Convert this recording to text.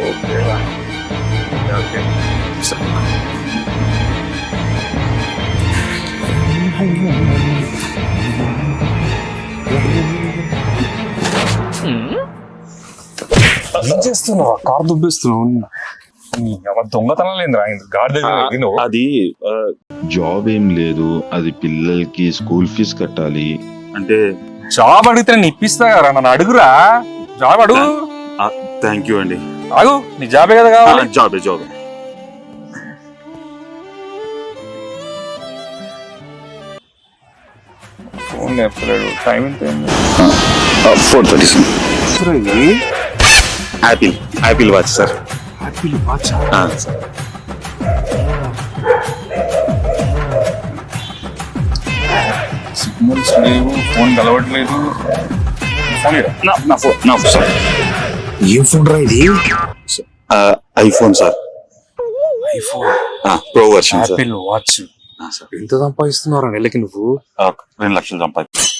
Okay okay ఏం చేస్తున్నావు? Car దుబ్బిస్తున్నావు. దొంగతనం లేదురా గాడి దగ్గర. అది జాబ్ ఏం లేదు, అది పిల్లలకి స్కూల్ ఫీజు కట్టాలి. అంటే జాబ్ అడిగితే నేను ఇప్పిస్తా కదా, నన్ను అడుగురా. జాబ్ అడుగు. థ్యాంక్ యూ అండి. అడుగు, నీ జాబే కదా కావాలి. జాబే జాబే. ఫోన్ లేపలేడు. టైం ఎంత? 4:30. Apple watch sir. Apple watch? Signals లేవు, ఫోన్ కలవట్లేదు. ఫోన్ నా ఫోన్ సార్. ఏం ఫోన్ రా ఇది? IPhone sir. IPhone pro version sir. Apple watch. ఎంత సంపాదిస్తున్నారా నెలకి నువ్వు? 2 లక్షలు సంపాదించాను.